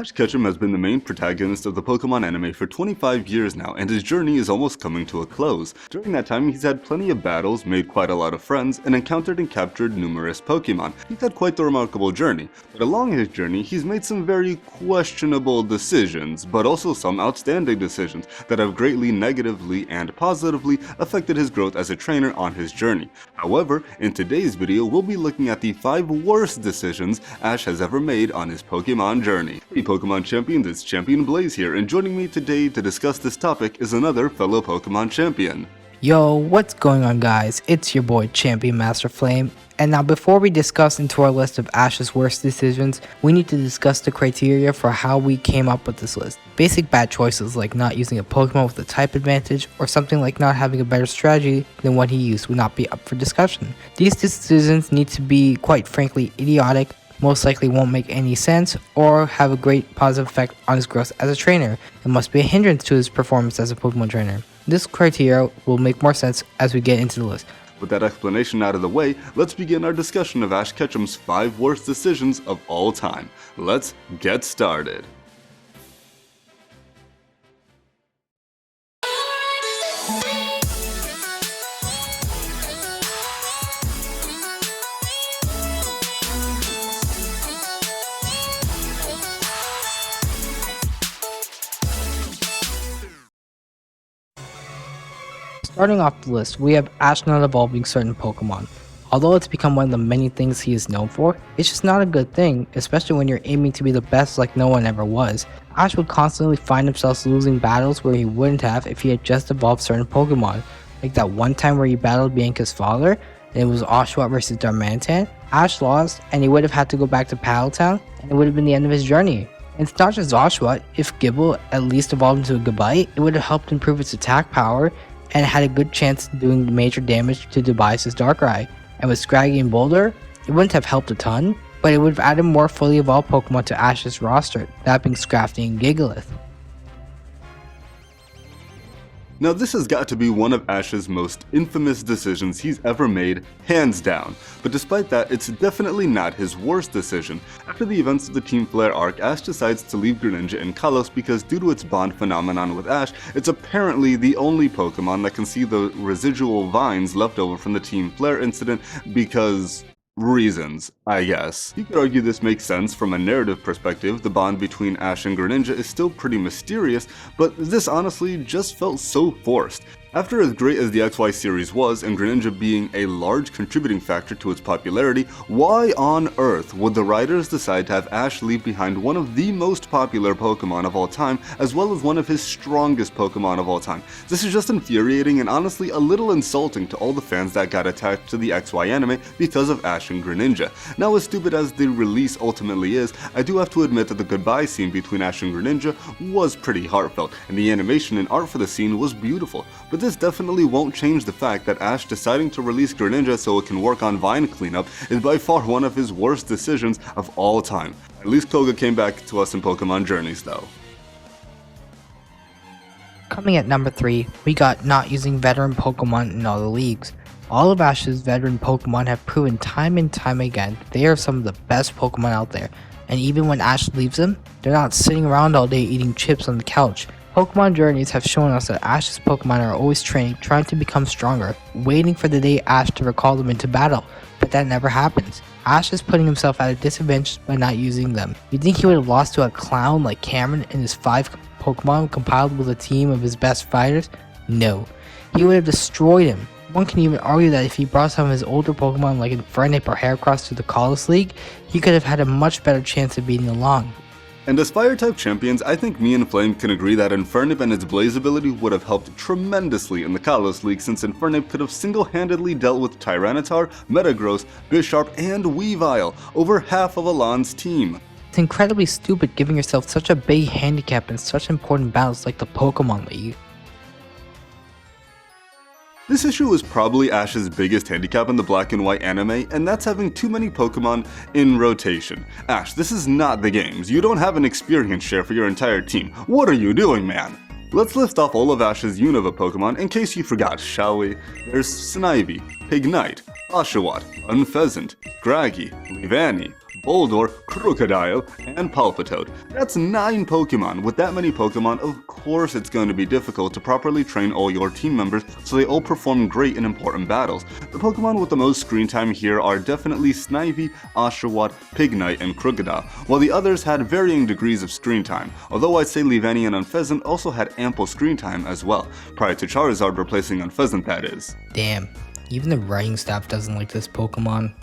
Ash Ketchum has been the main protagonist of the Pokemon anime for 25 years now, and his journey is almost coming to a close. During that time, he's had plenty of battles, made quite a lot of friends, and encountered and captured numerous Pokemon. He's had quite the remarkable journey. But along his journey, he's made some very questionable decisions, but also some outstanding decisions that have greatly negatively and positively affected his growth as a trainer on his journey. However, in today's video, we'll be looking at the 5 worst decisions Ash has ever made on his Pokemon journey. Hey Pokemon champions, it's Champion Blaze here, and joining me today to discuss this topic is another fellow Pokemon champion. Yo, what's going on guys? It's your boy Champion Master Flame, and now before we discuss into our list of Ash's worst decisions, we need to discuss the criteria for how we came up with this list. Basic bad choices like not using a Pokemon with a type advantage, or something like not having a better strategy than what he used would not be up for discussion. These decisions need to be, quite frankly, idiotic, most likely won't make any sense, or have a great positive effect on his growth as a trainer, and must be a hindrance to his performance as a Pokemon trainer. This criteria will make more sense as we get into the list. With that explanation out of the way, let's begin our discussion of Ash Ketchum's 5 worst decisions of all time. Let's get started. Starting off the list, we have Ash not evolving certain Pokemon. Although it's become one of the many things he is known for, it's just not a good thing, especially when you're aiming to be the best like no one ever was. Ash would constantly find himself losing battles where he wouldn't have if he had just evolved certain Pokemon. Like that one time where he battled Bianca's father, and it was Oshawott versus Darmanitan. Ash lost, and he would have had to go back to Palpitoad, and it would have been the end of his journey. And it's not just Oshawott. If Gible at least evolved into a Gabite, it would have helped improve its attack power, and had a good chance of doing major damage to Tobias' Darkrai. And with Scraggy and Boulder, it wouldn't have helped a ton, but it would have added more fully evolved Pokemon to Ash's roster, that being Scrafty and Gigalith. Now this has got to be one of Ash's most infamous decisions he's ever made, hands down. But despite that, it's definitely not his worst decision. After the events of the Team Flare arc, Ash decides to leave Greninja in Kalos because due to its bond phenomenon with Ash, it's apparently the only Pokemon that can see the residual vines left over from the Team Flare incident because reasons, I guess. You could argue this makes sense from a narrative perspective. The bond between Ash and Greninja is still pretty mysterious, but this honestly just felt so forced. After as great as the XY series was, and Greninja being a large contributing factor to its popularity, why on earth would the writers decide to have Ash leave behind one of the most popular Pokemon of all time, as well as one of his strongest Pokemon of all time? This is just infuriating and honestly a little insulting to all the fans that got attached to the XY anime because of Ash and Greninja. Now, as stupid as the release ultimately is, I do have to admit that the goodbye scene between Ash and Greninja was pretty heartfelt, and the animation and art for the scene was beautiful. But this definitely won't change the fact that Ash deciding to release Greninja so it can work on vine cleanup is by far one of his worst decisions of all time. At least Koga came back to us in Pokemon Journeys though. Coming at number 3, we got not using veteran Pokemon in all the leagues. All of Ash's veteran Pokemon have proven time and time again that they are some of the best Pokemon out there, and even when Ash leaves them, they're not sitting around all day eating chips on the couch. Pokemon Journeys have shown us that Ash's Pokemon are always training, trying to become stronger, waiting for the day Ash to recall them into battle, but that never happens. Ash is putting himself at a disadvantage by not using them. You think he would have lost to a clown like Cameron and his 5 Pokemon compiled with a team of his best fighters? No. He would have destroyed him. One can even argue that if he brought some of his older Pokemon like Infernape or Heracross to the Kalos League, he could have had a much better chance of beating along. And as Fire-type champions, I think me and Flame can agree that Infernape and its Blaze ability would have helped tremendously in the Kalos League, since Infernape could have single-handedly dealt with Tyranitar, Metagross, Bisharp, and Weavile, over half of Alon's team. It's incredibly stupid giving yourself such a big handicap in such important battles like the Pokemon League. This issue is probably Ash's biggest handicap in the black and white anime, and that's having too many Pokemon in rotation. Ash, this is not the games. You don't have an experience share for your entire team. What are you doing, man? Let's list off all of Ash's Unova Pokemon in case you forgot, shall we? There's Snivy, Pignite, Oshawott, Unpheasant, Scraggy, Leavanny, Boldore, Crocodile, and Palpitoad. That's 9 Pokemon. With that many Pokemon, of course it's going to be difficult to properly train all your team members so they all perform great in important battles. The Pokemon with the most screen time here are definitely Snivy, Oshawott, Pignite, and Crocodile, while the others had varying degrees of screen time, although I'd say Leavanny and Unpheasant also had ample screen time as well, prior to Charizard replacing Unpheasant, that is. Damn, even the writing staff doesn't like this Pokemon.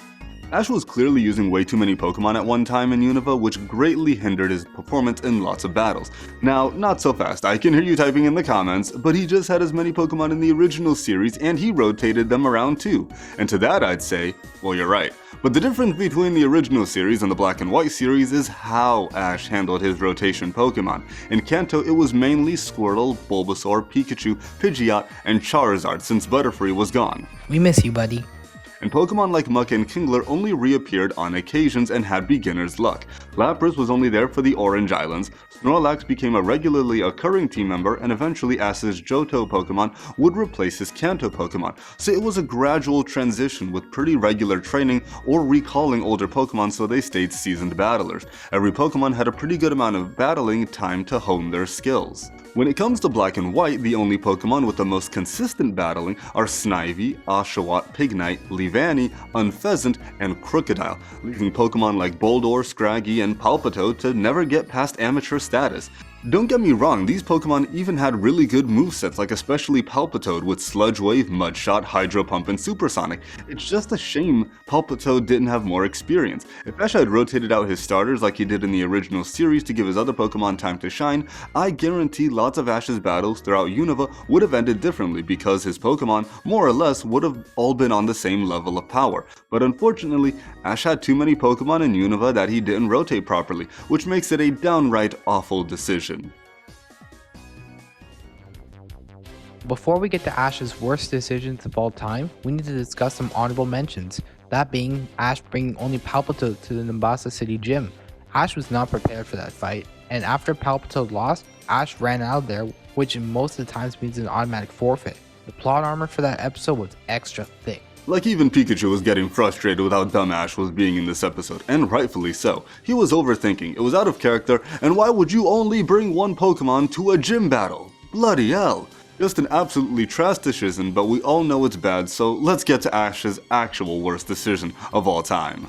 Ash was clearly using way too many Pokemon at one time in Unova, which greatly hindered his performance in lots of battles. Now, not so fast, I can hear you typing in the comments, but he just had as many Pokemon in the original series and he rotated them around too. And to that I'd say, well, you're right. But the difference between the original series and the Black and White series is how Ash handled his rotation Pokemon. In Kanto, it was mainly Squirtle, Bulbasaur, Pikachu, Pidgeot, and Charizard since Butterfree was gone. We miss you, buddy. And Pokemon like Muck and Kingler only reappeared on occasions and had beginner's luck. Lapras was only there for the Orange Islands, Snorlax became a regularly occurring team member, and eventually Ash's Johto Pokemon would replace his Kanto Pokemon, so it was a gradual transition with pretty regular training or recalling older Pokemon so they stayed seasoned battlers. Every Pokemon had a pretty good amount of battling time to hone their skills. When it comes to Black and White, the only Pokemon with the most consistent battling are Snivy, Oshawott, Pignite, Leavanny, Unpheasant, and Crocodile, leaving Pokemon like Boldore, Scraggy, and Palpitoad to never get past amateur status. Don't get me wrong, these Pokemon even had really good movesets, like especially Palpitoad with Sludge Wave, Mud Shot, Hydro Pump, and Supersonic. It's just a shame Palpitoad didn't have more experience. If Ash had rotated out his starters like he did in the original series to give his other Pokemon time to shine, I guarantee lots of Ash's battles throughout Unova would have ended differently because his Pokemon, more or less, would have all been on the same level of power. But unfortunately, Ash had too many Pokemon in Unova that he didn't rotate properly, which makes it a downright awful decision. Before we get to Ash's worst decisions of all time, we need to discuss some honorable mentions, that being Ash bringing only Palpitoad to the Nimbasa City gym. Ash was not prepared for that fight, and after Palpitoad lost, Ash ran out of there, which in most of the times means an automatic forfeit. The plot armor for that episode was extra thick. Like even Pikachu was getting frustrated with how dumb Ash was being in this episode, and rightfully so. He was overthinking, it was out of character, and why would you only bring one Pokemon to a gym battle? Bloody hell. Just an absolutely trash decision, but we all know it's bad, so let's get to Ash's actual worst decision of all time.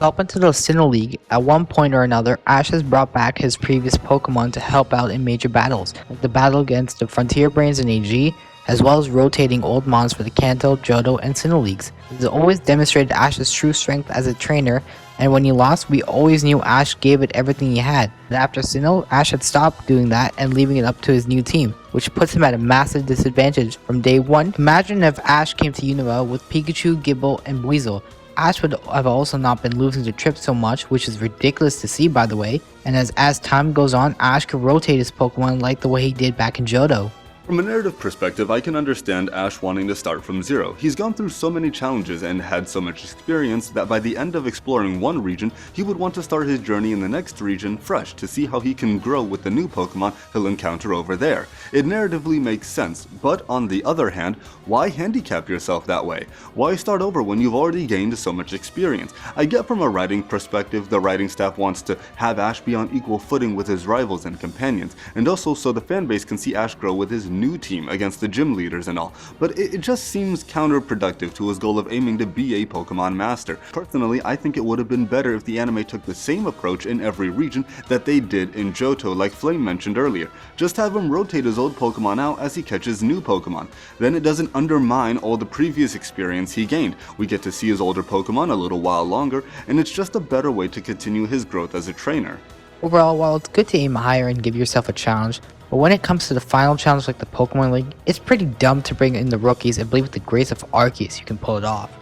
Up until the Sinnoh League, at one point or another, Ash has brought back his previous Pokemon to help out in major battles, like the battle against the Frontier Brains in AG, as well as rotating old mons for the Kanto, Johto, and Sinnoh Leagues. This has always demonstrated Ash's true strength as a trainer, and when he lost, we always knew Ash gave it everything he had. But after Sinnoh, Ash had stopped doing that and leaving it up to his new team, which puts him at a massive disadvantage from day one. Imagine if Ash came to Unova with Pikachu, Gible, and Weasel. Ash would have also not been losing to Trip so much, which is ridiculous to see by the way, and as time goes on, Ash could rotate his Pokemon like the way he did back in Johto. From a narrative perspective, I can understand Ash wanting to start from zero. He's gone through so many challenges and had so much experience that by the end of exploring one region, he would want to start his journey in the next region fresh to see how he can grow with the new Pokemon he'll encounter over there. It narratively makes sense, but on the other hand, why handicap yourself that way? Why start over when you've already gained so much experience? I get from a writing perspective, the writing staff wants to have Ash be on equal footing with his rivals and companions, and also so the fanbase can see Ash grow with his new team against the gym leaders and all, but it just seems counterproductive to his goal of aiming to be a Pokemon master. Personally, I think it would have been better if the anime took the same approach in every region that they did in Johto like Flame mentioned earlier. Just have him rotate his old Pokemon out as he catches new Pokemon. Then it doesn't undermine all the previous experience he gained. We get to see his older Pokemon a little while longer, and it's just a better way to continue his growth as a trainer. Overall, while it's good to aim higher and give yourself a challenge, but when it comes to the final challenge like the Pokemon League, it's pretty dumb to bring in the rookies and believe with the grace of Arceus you can pull it off.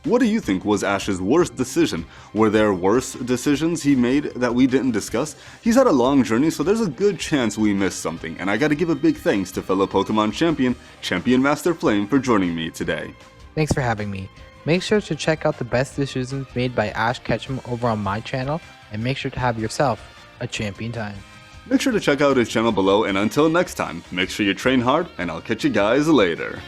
What do you think was Ash's worst decision? Were there worse decisions he made that we didn't discuss? He's had a long journey, so there's a good chance we missed something, and I gotta give a big thanks to fellow Pokemon Champion Master Flame for joining me today. Thanks for having me. Make sure to check out the best decisions made by Ash Ketchum over on my channel, and make sure to have yourself a champion time. Make sure to check out his channel below, and until next time, make sure you train hard, and I'll catch you guys later.